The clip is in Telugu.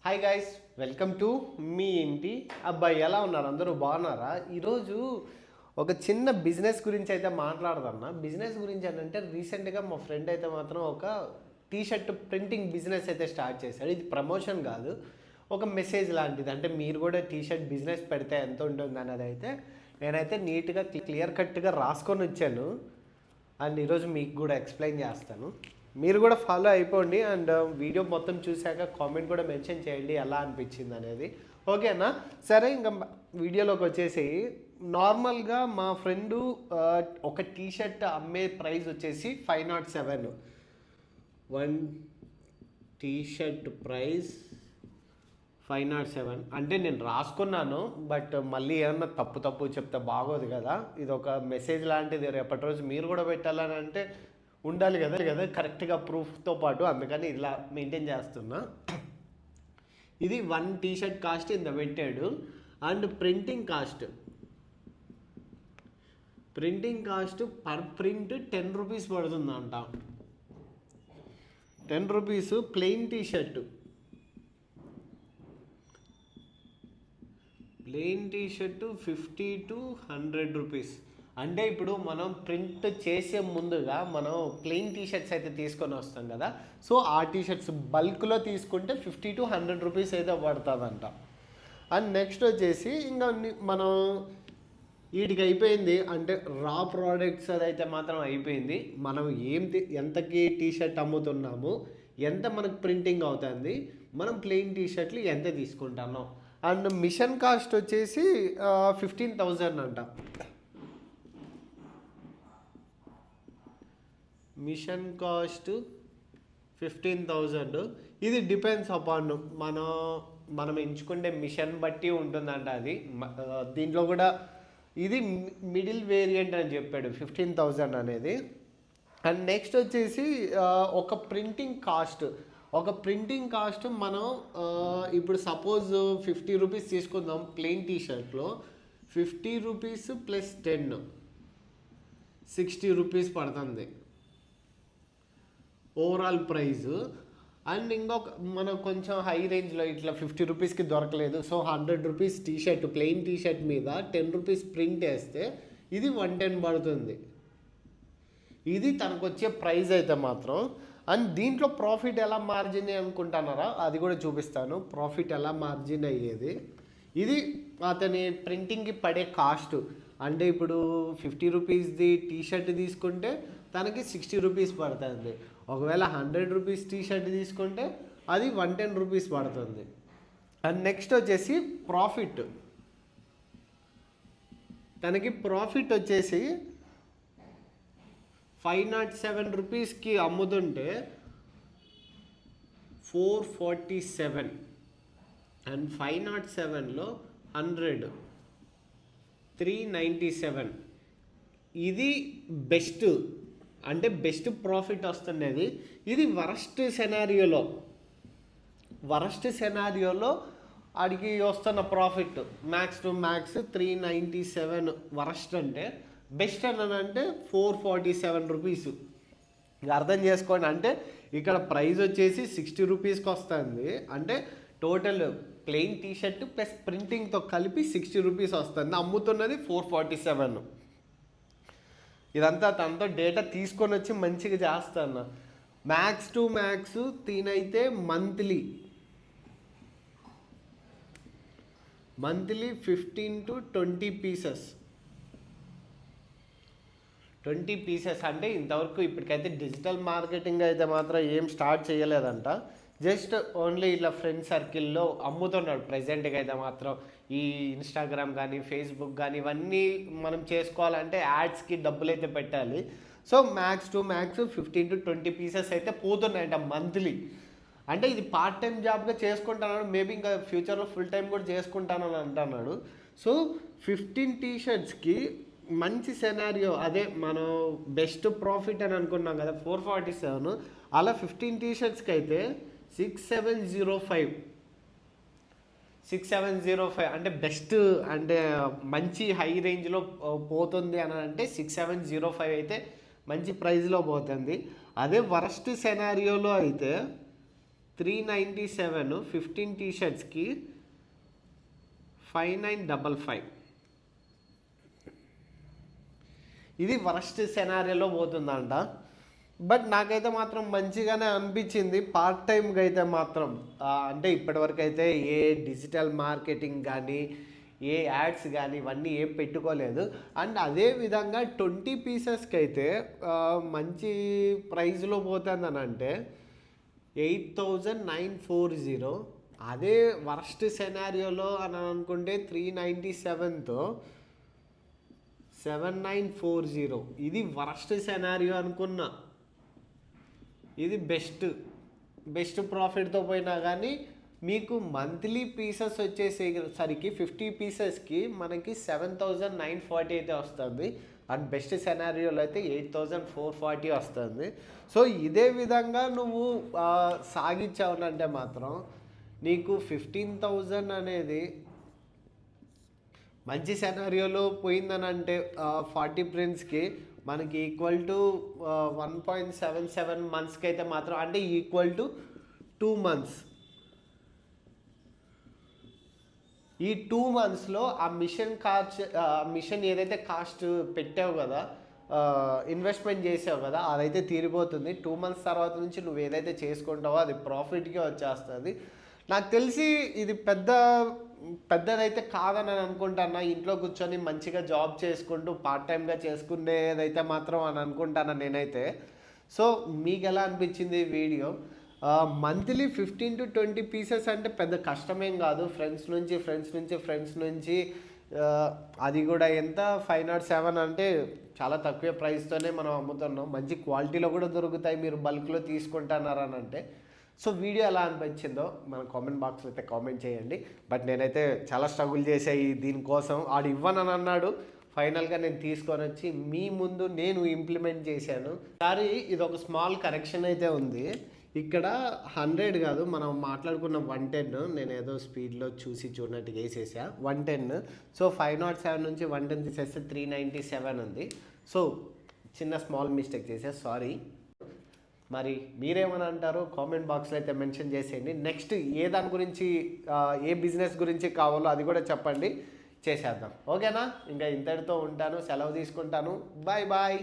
Hi guys, welcome to me ఇంటి అబ్బాయి. ఎలా ఉన్నారు? అందరూ బాగున్నారా? ఈరోజు ఒక చిన్న బిజినెస్ గురించి అయితే మాట్లాడదన్నా. బిజినెస్ గురించి అంటే రీసెంట్గా మా ఫ్రెండ్ అయితే మాత్రం ఒక టీషర్ట్ ప్రింటింగ్ బిజినెస్ అయితే స్టార్ట్ చేశాడు. ఇది ప్రమోషన్ కాదు, ఒక మెసేజ్ లాంటిది. అంటే మీరు కూడా టీషర్ట్ బిజినెస్ పెడితే ఎంత ఉంటుంది అన్నది అయితే నేనైతే నీట్గా క్లియర్ కట్గా రాసుకొని వచ్చాను. అండ్ ఈరోజు మీకు కూడా ఎక్స్ప్లెయిన్ చేస్తాను. మీరు కూడా ఫాలో అయిపోండి. అండ్ వీడియో మొత్తం చూశాక కామెంట్ కూడా మెన్షన్ చేయండి ఎలా అనిపించింది అనేది. ఓకేనా? సరే, ఇంకా వీడియోలోకి వచ్చేసి నార్మల్గా మా ఫ్రెండు ఒక టీషర్ట్ అమ్మే ప్రైస్ వచ్చేసి 507. వన్ టీషర్ట్ ప్రైస్ 507 అంటే నేను రాసుకున్నాను. బట్ మళ్ళీ ఏమన్నా తప్పు చెప్తే బాగోదు కదా. ఇది ఒక మెసేజ్ లాంటిది. రేపటి రోజు మీరు కూడా పెట్టాలని అంటే ఉండాలి కదా కరెక్ట్గా ప్రూఫ్తో పాటు. అందుకని ఇలా మెయింటైన్ చేస్తున్నా. ఇది 1 టీషర్ట్ కాస్ట్ ఇంత పెట్టాడు. And printing cost per print 10 rupees పడుతుందంట. 10 rupees plain T-shirt 50 to 100 rupees. అంటే ఇప్పుడు మనం ప్రింట్ చేసే ముందుగా మనం ప్లెయిన్ టీషర్ట్స్ అయితే తీసుకొని వస్తాం కదా. సో ఆ టీషర్ట్స్ బల్క్లో తీసుకుంటే 50 to 100 రూపీస్ అయితే పడుతుందంట. అండ్ నెక్స్ట్ వచ్చేసి ఇంకా మనం వీటికి అయిపోయింది. అంటే రా ప్రోడక్ట్స్ అదైతే మాత్రం అయిపోయింది. మనం ఎంతకి టీషర్ట్ అమ్ముతున్నాము, ఎంత మనకు ప్రింటింగ్ అవుతుంది, మనం ప్లెయిన్ టీషర్ట్లు ఎంత తీసుకుంటున్నాం. అండ్ మిషన్ కాస్ట్ వచ్చేసి 15,000 అంట. Machine cost 15,000. ఇది డిపెండ్స్ అపాన్ మనం ఎంచుకునే మిషన్ బట్టి ఉంటుందంట. అది దీంట్లో కూడా ఇది మిడిల్ వేరియంట్ అని చెప్పాడు 15,000 అనేది. అండ్ నెక్స్ట్ వచ్చేసి ఒక ప్రింటింగ్ కాస్ట్ మనం ఇప్పుడు సపోజ్ 50 రూపీస్ తీసుకుందాం. ప్లెయిన్ టీషర్ట్లో 50 రూపీస్ ప్లస్ 10 60 రూపీస్ పడుతుంది ఓవరాల్ ప్రైస్. అండ్ ఇంకొక మనకు కొంచెం హై రేంజ్లో ఇట్లా 50 రూపీస్కి దొరకలేదు. So 100 rupees T-shirt plain T-shirt మీద 10 రూపీస్ ప్రింట్ వేస్తే ఇది 110 పడుతుంది. ఇది తనకు వచ్చే ప్రైస్ అయితే మాత్రం. అండ్ దీంట్లో ప్రాఫిట్ ఎలా మార్జిన్ అనుకుంటున్నారా అది కూడా చూపిస్తాను. ప్రాఫిట్ ఎలా మార్జిన్ అయ్యేది. ఇది అతని ప్రింటింగ్కి పడే కాస్ట్. అంటే ఇప్పుడు 50 రూపీస్ది టీషర్ట్ తీసుకుంటే తనకి 60 రూపీస్ పడుతుంది. ఒకవేళ 100 రూపీస్ టీషర్ట్ తీసుకుంటే అది 110 రూపీస్ పడుతుంది. అండ్ నెక్స్ట్ వచ్చేసి ప్రాఫిట్. తనకి ప్రాఫిట్ వచ్చేసి 507 రూపీస్కి అమ్ముతుంటే 447. అండ్ 507లో 100 397. ఇది బెస్ట్, అంటే బెస్ట్ ప్రాఫిట్ వస్తున్నది. ఇది వరస్ట్ సెనారియోలో ఆడికి వస్తున్న profit max to max 397 worst. అంటే బెస్ట్ అంటే 447 రూపీస్. ఇక అర్థం చేసుకోండి. అంటే ఇక్కడ ప్రైస్ వచ్చేసి 60 రూపీస్కి వస్తుంది. అంటే టోటల్ ప్లెయిన్ టీషర్ట్ ప్లస్ ప్రింటింగ్తో కలిపి 60 రూపీస్ వస్తుంది. అమ్ముతున్నది 447. ఇదంతా తనతో డేటా తీసుకొని వచ్చి మంచిగా చేస్తాను. మ్యాక్స్ టు మ్యాక్స్ తినైతే మంత్లీ 15 to 20 పీసెస్. 20 పీసెస్ అంటే ఇంతవరకు ఇప్పటికైతే డిజిటల్ మార్కెటింగ్ అయితే మాత్రం ఏం స్టార్ట్ చేయలేదంట. జస్ట్ ఓన్లీ ఇలా ఫ్రెండ్ సర్కిల్లో అమ్ముతున్నాడు ప్రజెంట్గా అయితే మాత్రం. ఈ ఇన్స్టాగ్రామ్ కానీ ఫేస్బుక్ కానీ ఇవన్నీ మనం చేసుకోవాలంటే యాడ్స్కి డబ్బులు అయితే పెట్టాలి. So max to max 15 to 20 pieces అయితే పోతున్నాయంట మంత్లీ. అంటే ఇది పార్ట్ టైం జాబ్గా చేసుకుంటున్నాడు. మేబీ ఇంకా ఫ్యూచర్లో ఫుల్ టైం కూడా చేసుకుంటానని అంటున్నాడు. సో 15 టీషర్ట్స్కి మంచి సెనారియో. అదే మనం బెస్ట్ ప్రాఫిట్ అని అనుకున్నాం కదా 447. అలా 15 టీషర్ట్స్కి అయితే 6705 అంటే బెస్ట్, అంటే మంచి హై రేంజ్లో పోతుంది అని అంటే 6705 అయితే మంచి ప్రైజ్లో పోతుంది. అదే వరస్ట్ సెనారియోలో అయితే 397 15 టీ షర్ట్స్కి 5955. ఇది వరస్ట్ సెనారియోలో పోతుందంట. బట్ నాకైతే మాత్రం మంచిగానే అనిపించింది పార్ట్ టైంగా అయితే మాత్రం. అంటే ఇప్పటివరకు అయితే ఏ డిజిటల్ మార్కెటింగ్ కానీ ఏ యాడ్స్ కానీ ఇవన్నీ ఏం పెట్టుకోలేదు. అండ్ అదే విధంగా 20 పీసెస్కి అయితే మంచి ప్రైస్లో పోతుందని అంటే 8940. అదే వర్స్ట్ సెనారియోలో అని అనుకుంటే 397తో 7940. ఇది వరస్ట్ సెనారియో అనుకున్నా. ఇది బెస్ట్ ప్రాఫిట్తో పోయినా కానీ మీకు మంత్లీ పీసెస్ వచ్చేసరికి 50 పీసెస్కి మనకి 7940 అయితే వస్తుంది. అండ్ బెస్ట్ సెనారియోలో అయితే 8440 వస్తుంది. సో ఇదే విధంగా నువ్వు సాగించావునంటే మాత్రం నీకు 15,000 అనేది మంచి సెనారియోలో పోయిందని అంటే 40 ప్రింట్స్కి మనకి ఈక్వల్ టు 1.77 మంత్స్కి అయితే మాత్రం, అంటే ఈక్వల్ టు 2 మంత్స్. ఈ 2 మంత్స్లో ఆ మిషన్ ఏదైతే కాస్ట్ పెట్టావు కదా, ఇన్వెస్ట్మెంట్ చేసావు కదా, అదైతే తీరిపోతుంది. 2 మంత్స్ తర్వాత నుంచి నువ్వు ఏదైతే చేసుకుంటావో అది ప్రాఫిట్గా వచ్చేస్తుంది. నాకు తెలిసి ఇది పెద్దదైతే కాదని అనుకుంటాను. ఇంట్లో కూర్చొని మంచిగా జాబ్ చేసుకుంటూ పార్ట్ టైంగా చేసుకునేదైతే మాత్రం అని అనుకుంటాను నేనైతే. సో మీకు ఎలా అనిపించింది ఈ వీడియో? మంత్లీ 15 to 20 పీసెస్ అంటే పెద్ద కష్టమేం కాదు. ఫ్రెండ్స్ నుంచి అది కూడా ఎంత 507 అంటే చాలా తక్కువ ప్రైస్తోనే మనం అమ్ముతున్నాం. మంచి క్వాలిటీలో కూడా దొరుకుతాయి మీరు బల్క్లో తీసుకుంటున్నారని అంటే. సో వీడియో ఎలా అనిపించిందో మన కామెంట్ బాక్స్లో అయితే కామెంట్ చేయండి. బట్ నేనైతే చాలా స్ట్రగుల్ చేసాయి దీనికోసం. ఆడు ఇవ్వనని అన్నాడు, ఫైనల్గా నేను తీసుకొని వచ్చి మీ ముందు నేను ఇంప్లిమెంట్ చేశాను. సారీ, ఇది ఒక స్మాల్ కరెక్షన్ అయితే ఉంది. ఇక్కడ 100 కాదు, మనం మాట్లాడుకున్న 110. నేను ఏదో స్పీడ్లో చూడనట్టుగా వేసేసా 110. సో 507 నుంచి 110 తీసేస్తే 397 ఉంది. సో చిన్న స్మాల్ మిస్టేక్ చేసా, సారీ. మరి మీరేమని అంటారో కామెంట్ బాక్స్లో అయితే మెన్షన్ చేసేయండి. నెక్స్ట్ దాని గురించి ఏ బిజినెస్ గురించి కావాలో అది కూడా చెప్పండి, చేసేద్దాం. ఓకేనా? ఇంకా ఇంతటితో ఉంటాను, సెలవు తీసుకుంటాను. బాయ్.